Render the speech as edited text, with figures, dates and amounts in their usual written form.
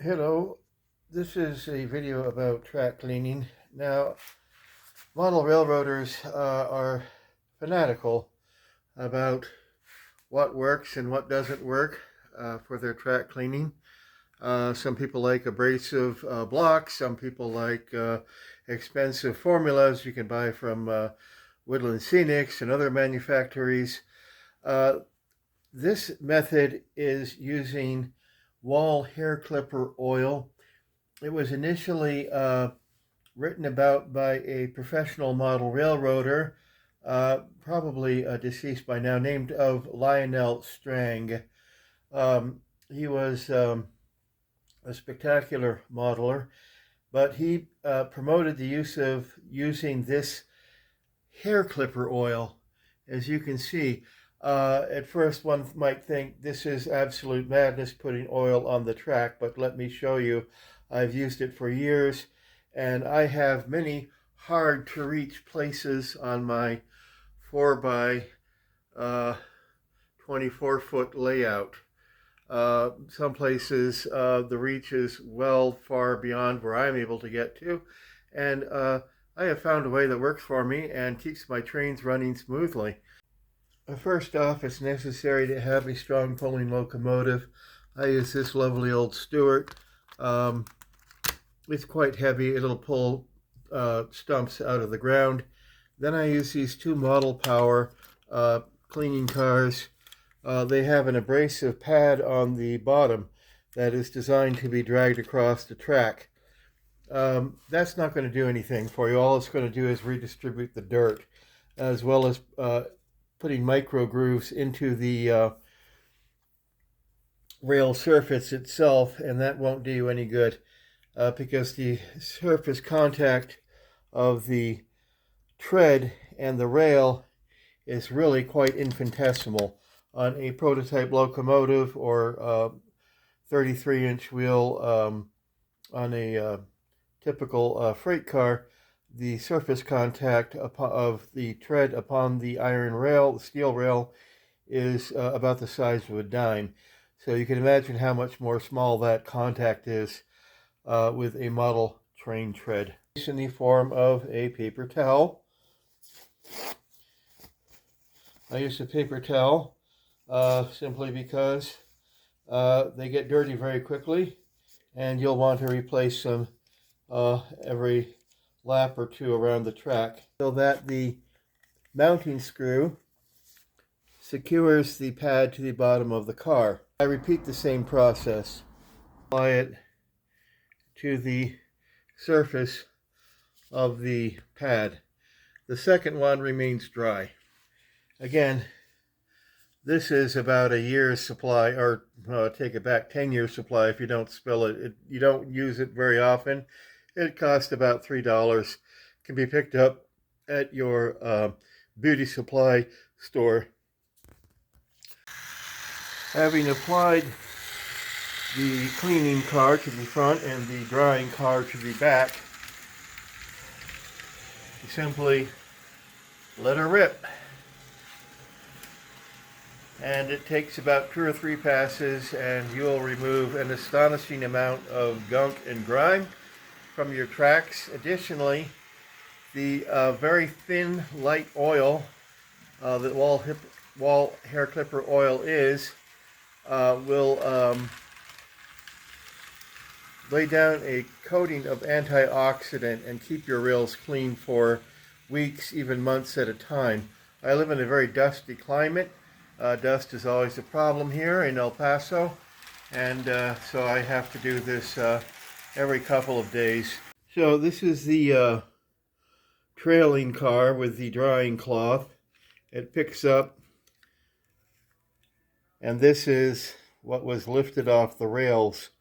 Hello, this is a video about track cleaning. Now, model railroaders are fanatical about what works and what doesn't work for their track cleaning. Some people like abrasive blocks, some people like expensive formulas you can buy from Woodland Scenics and other manufacturers. This method is using wall hair clipper oil. It was initially written about by a professional model railroader, probably deceased by now, named of Lionel Strang. He was a spectacular modeler, but he promoted the use of using this hair clipper oil. As you can see, at first one might think this is absolute madness putting oil on the track, but let me show you. I've used it for years, and I have many hard to reach places on my 4 by 24 foot layout. Some places the reach is well far beyond where I'm able to get to, and I have found a way that works for me and keeps my trains running smoothly. First off, it's necessary to have a strong pulling locomotive. I use this lovely old Stuart. It's quite heavy. It'll pull stumps out of the ground. Then I use these two Model Power cleaning cars. They have an abrasive pad on the bottom that is designed to be dragged across the track. That's not going to do anything for you. All it's going to do is redistribute the dirt, as well as putting micro grooves into the rail surface itself, and that won't do you any good because the surface contact of the tread and the rail is really quite infinitesimal. On a prototype locomotive or 33-inch wheel on a typical freight car, the surface contact of the tread upon the iron rail, the steel rail, is about the size of a dime. So you can imagine how much more small that contact is with a model train tread. In the form of a paper towel. I use a paper towel simply because they get dirty very quickly, and you'll want to replace them every lap or two around the track, so that the mounting screw secures the pad to the bottom of the car. I repeat the same process. Apply it to the surface of the pad. The second one remains dry. Again, this is about a year's supply, or take it back, 10 years supply if you don't spill it. You don't use it very often. It costs about $3. Can be picked up at your beauty supply store. Having applied the cleaning car to the front and the drying car to the back, you simply let her rip. And it takes about 2 or 3 passes, and you'll remove an astonishing amount of gunk and grime from your tracks. Additionally, the very thin, light oil that wall hair clipper oil is will lay down a coating of antioxidant and keep your rails clean for weeks, even months at a time. I live in a very dusty climate. Dust is always a problem here in El Paso, and so I have to do this every couple of days. So this is the trailing car with the drying cloth. It picks up, and this is what was lifted off the rails